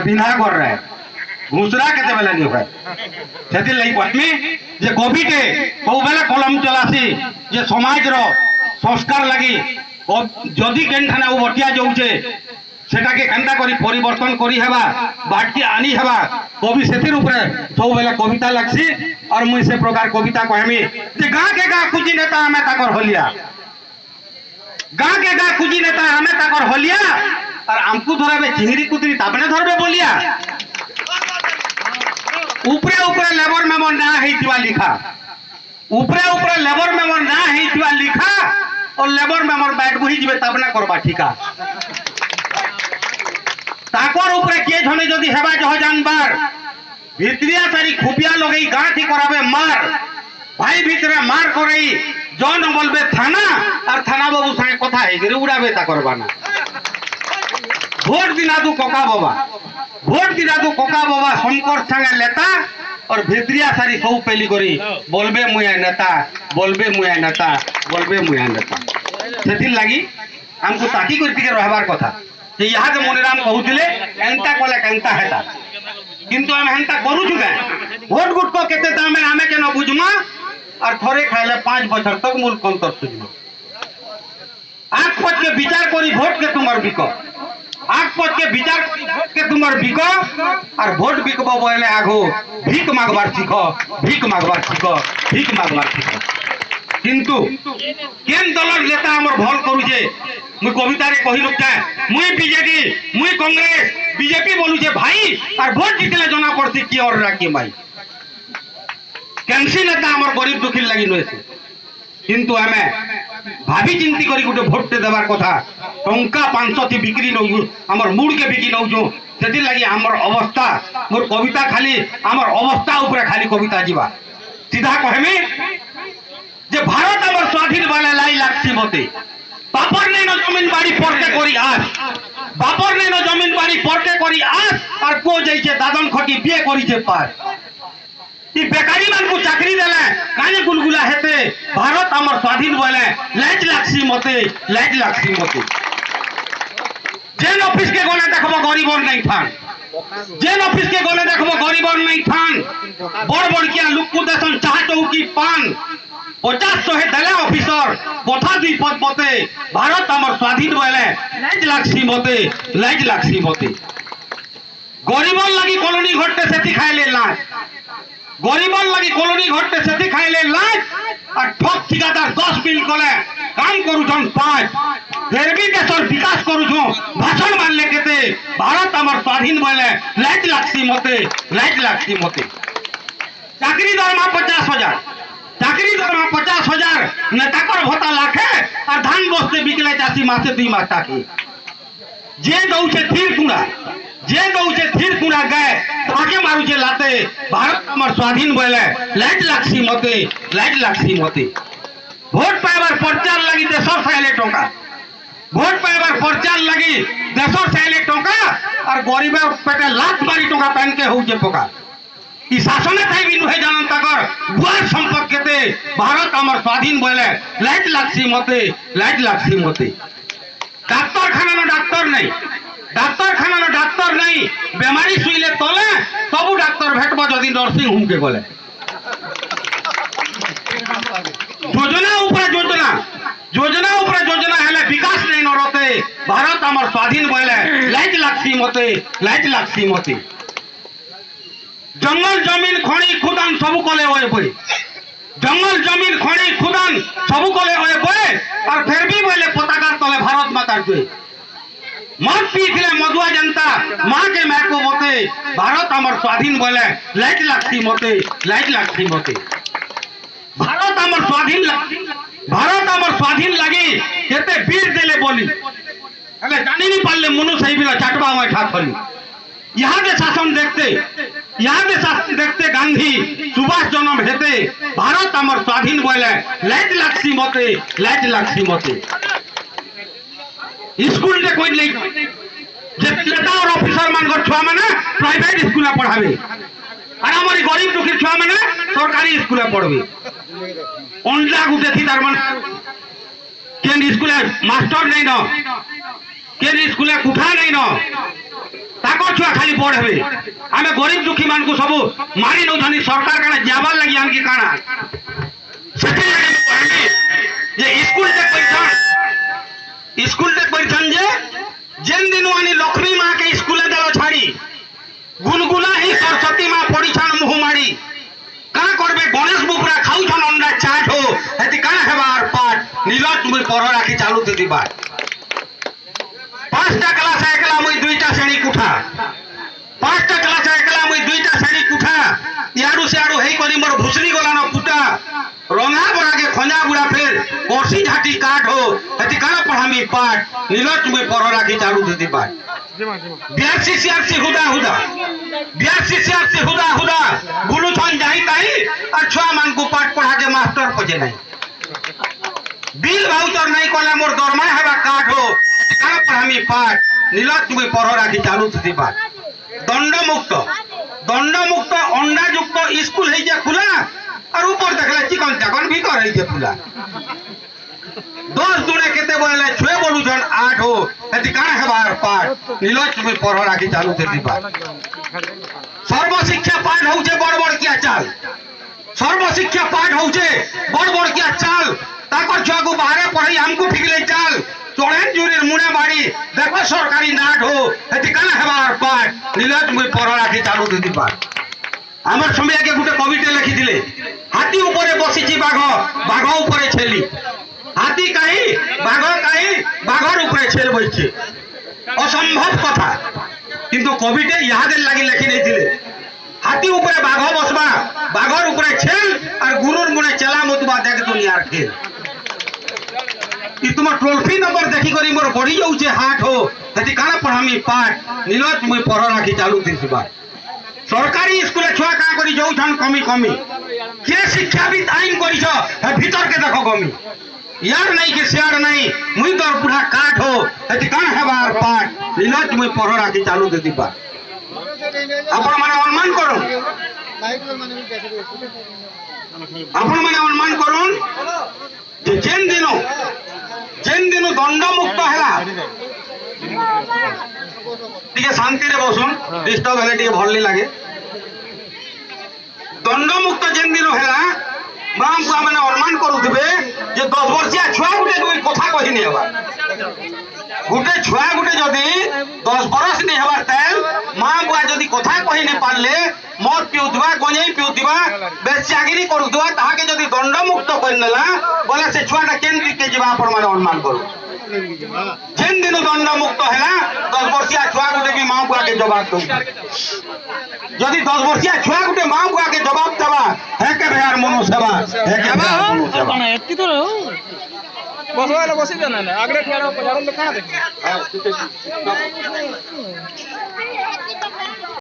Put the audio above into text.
बिना कर रहे घुसरा के बेला नहीं हुए से लगी कहमी जे कोविटे सब बेले कलम चलासी जे समाज रो संस्कार लगी जदि केनठाने बटिया जाऊे सेटाके केनता करी परिवर्तन करी हेबा बाटकी आनी हेबा कवि सेतिर उपरे सब बेले कविता लागसी और मुई से प्रकार कविता कहमी जे गाँ के गाँ खुजी नेता हमें ताकर होलिया गाँ के गाँ खुजी नेता हमें ताकर होलिया और आमको धरबे चिंगरी कुतरी तापने धरबे बोलिया ऊपरे ऊपरे लेबर मेमो ना हेतिवा लिखा ऊपरे ऊपरे लेबर मेमो ना हेतिवा लिखा और लेबर मेमोर बैठ बुही जिबे तापना करबा ठिका ताकर ऊपरे के धने जदि हेबा जह जानबार भित्रिया सारी खुपिया लगई गाँठी कराबे मार भाई भितरे मार करई जन बोलबे थाना और थाना बाबू संगे कथा हेगिरे उड़ाबे ता करबाना भोट दिना तू कोका बाबा भोट दिना तू कोका बाबा शंकर संगे लेता और भित्रिया सारी सब पेली करी बोलबे मुया नेता बोलबे मुया नेता बोलबे मुया नेता सेथिर लागी हमको ताकी करती के रहबार कथा जे यहाँ के मुनिराम कहूतिले एंता कले केंता हेता किंतु हम हेंता करू छुके भोट गुट को केते दामे हमें के न बुझमा और थोड़े खाइले 5 बछर तक मूल कंतर सुझमा आंख पच के विचार करी भोट के तुमार बिको आंख पच के विचार करी भोट के तुमार बिको और भोट बिकबो बोले आगो भीख मागबार सीखो भीख मागबार सीखो भीख मागबार सीखो किंतु केन दलर नेता हमर भल करूजे मुई कविता रे कहि लोकता मुई बीजेपी मुई कांग्रेस बीजेपी बोलू जे भाई और भोट जितले जना पड़ती की और राखी भाई केनसी नेता हमर गरीब दुखी लागि नसे किंतु हमें भाभी चिंती करी गुटे भोट दे देबार कथा टंका 500 थी बिक्री नउ हमर मूड के बिकी नउ जो सेति लागि हमर अवस्था मोर कविता खाली हमर अवस्था ऊपर खाली कविता जीवा सीधा कहमे जे भारत हमर स्वाधीन वाला लाई लागसी मते बापर ने न जमीन बाड़ी पड़ते करी आस बापर ने न जमीन बाड़ी पड़ते करी आस और को जाइछे दादन खटी बिए करिछे पास ई बेकारी मान को चाकरी देले काने गुलगुला हेते भारत हमर स्वाधीन वाला लाज लागसी मते जेन ऑफिस के गने देखबो गरीबन नहीं थान जेन ऑफिस के गने देखबो गरीबन नहीं थान बड़ बड़किया लुक्कू देसन चाह चौकी पान 50 देले ऑफिसर कथा दुई पद मते भारत हमर स्वाधीन वाले लाज लागसी मते गरीबन लगी कॉलोनी घटते सेति खाइले लाज गरीबन लगी कॉलोनी घटते सेति खाइले लाज और ठक ठिकादार 10 बिल कले काम करूछन 5 फिर भी देशर विकास करूछु भाषण मानले केते भारत हमर स्वाधीन वाले लाज लागसी मते चाकरी दरमा 50,000 चाकरी दरमा 50,000 नेता कर भत्ता लाखे और धान बस्ते बिकले चासी मासे 2 मास ताकी जे दउछे थीर कुड़ा गए ताके मारुछे लाते भारत हमर स्वाधीन बोले लाज लागसी मते भोट पाइबार प्रचार लगी देशर साइले टका भोट पाइबार प्रचार लगी देशर साइले टका और गरीबेर पेटे लाख मारी टका पेन के होउछे पोका ई शासने थाई भी नुहे जानन ताकर बुआर संपत्ति केते भारत हमर स्वाधीन बोले लाज लागसी मते डाक्टर खाना न डाक्टर नहीं बेमारी सुईले तले सब डाक्टर भेटबो जदि नर्सिंग होम के गले योजना ऊपर योजना हेले विकास नहीं नरते भारत हमर स्वाधीन बोले लाज लागसी मते जंगल जमीन खणी खुदान सब कले होए पड़े जंगल जमीन खणी खुदान सब कले होए पड़े और फिर भी बोले पताका तले भारत माता के मत पीखले मधुआ जनता माँ के मैं को मते भारत हमर स्वाधीन बोले लाज लागसी मते भारत हमर स्वाधीन लगी केते वीर देले बोली हेले जानी नहीं पारले मनु सही बिला चाटबा में ठाकली यहाँ के शासन देखते गांधी सुभाष जन्म हेते भारत हमर स्वाधीन बोले लाज लागसी मते स्कूल रे कोई नहीं जे नेता और ऑफिसर मान को छुआ माने प्राइवेट स्कूल में पढ़ावे और हमारी गरीब दुखी छुआ माने सरकारी स्कूल में पढ़वे ओंडा गुटे थी तार माने केन स्कूल मास्टर नहीं न केन स्कूल कुठा नहीं न ताकर छुआ खाली बड़ हेबे आमे गरीब दुखी मान को सब मारी नौछनी सरकार काना जाबार लगी आनकी काना सेठी लगे कहबी जे स्कूल तक परिछन जे जेन दिन आनी लक्ष्मी माँ के स्कूल देलो छाड़ी गुलगुला ही सरस्वती माँ पड़ीछन मुह मारी का करबे गणेश बुपरा खाउछन अंडा चाट हो हेति काना हेबार पाठ नीलज मुई पर राखी चालू ते दिबा 5टा क्लास एकला मुई 2टा श्रेणी कुठा 5टा क्लास एकला मुई 2टा श्रेणी कुठा याडू सियाडू हेई करी मोर भुसरी गला न पुटा रंगा बड़ा के खंजा बुड़ा फिर कोसी झाटी काट हो हेति काना पढ़ामी पाठ नीलज मुई पर राखी चालू ते दिबा 82 सीआरसी हुदा बुलू छन जाई ताई और छुआ मान को पाठ पढ़ा के मास्टर पजे नहीं बिल भाउचर नहीं कोला मोर दरमा हेबा काट हो का पढ़ामी पाठ नीलज मुई पर राखी चालू थी बात दंड मुक्त अंडा युक्त स्कूल है जे खुला और ऊपर देखला चिकन चाकन भीतर है जे खुला 10 दुने केते बोले 6 बोलू जन 8 हो एति काना हेबार पाठ नीलज मुई पर राखी चालू थी बात सर्व शिक्षा पाठ होउछे बड़ किया चाल सर्व शिक्षा पाठ होउछे बड़ किया चाल ताकर छुआ को बाहर पढ़ाई हमको फिगले चाल चोड़ेन जुरीर मुने बाड़ी देखो सरकारी नाट हो एति काना हेबार पाठ नीलज मुई पर राखी चालू थी बात हमर समय के गुटे कविता लिखि दिले हाथी ऊपर बसिची बाघ ऊपर छेली हाथी काई बाघर ऊपर छेल बइछे असंभव कथा किंतु कविते याद लगी लिखि नहीं दिले हाथी ऊपर बाघ बसबा बाघर ऊपर छेल और गुरुर मुने चला मुतबा देख दुनियार खेल तुम ट्रॉफी नंबर देखी करी मोर बढ़ी जाऊे हाट हो हेति काना पढ़ामी पाठ नीलज मुई पर राखी चालू थी बात सरकारी स्कूल छुआ का करी जाऊछन कमी के शिक्षाविद आईन करिछ भीतर के देखो कमी यार नहीं कि शेयर नहीं मुई तोर बुढ़ा काट हो हेति काना हेबार पाठ नीलज मुई पर राखी चालू थी बात आपण माने अनुमान करूं जेन दिनो दंड मुक्त है शांति रे बसुन डिस्टर्ब हेले भल लगे दंड मुक्त जेन दिन है माँ बुआ मैंने अनुमान करुवे 10 वर्षिया छुआ गुटे कोई कथा कही नहीं हवा गुटे छुआ गुटे जदि 10 बरस नहीं हबार तेल माँ बुआ जदि कथा कही नहीं पारले मद पिउथबा गंजेई पिउथबा बेचागिरी करुथबा ताहाके जदि दंड मुक्त करनेला बोले से छुआटा केन दिके जिबा आपण माने अनुमान करू जेन दिन दंड मुक्त हैला 10 वर्षिया छुआ गुटे भी माँ बुआ के जवाब दो जदि 10 वर्षिया छुआ गुटे माँ बुआ के जवाब देबा हे के भयार मनो सेवा हे के भयार मनो सेवा एत्ती तो बसवाला बसी जाना ना आगरे ठेरा पजारन तो कहां देख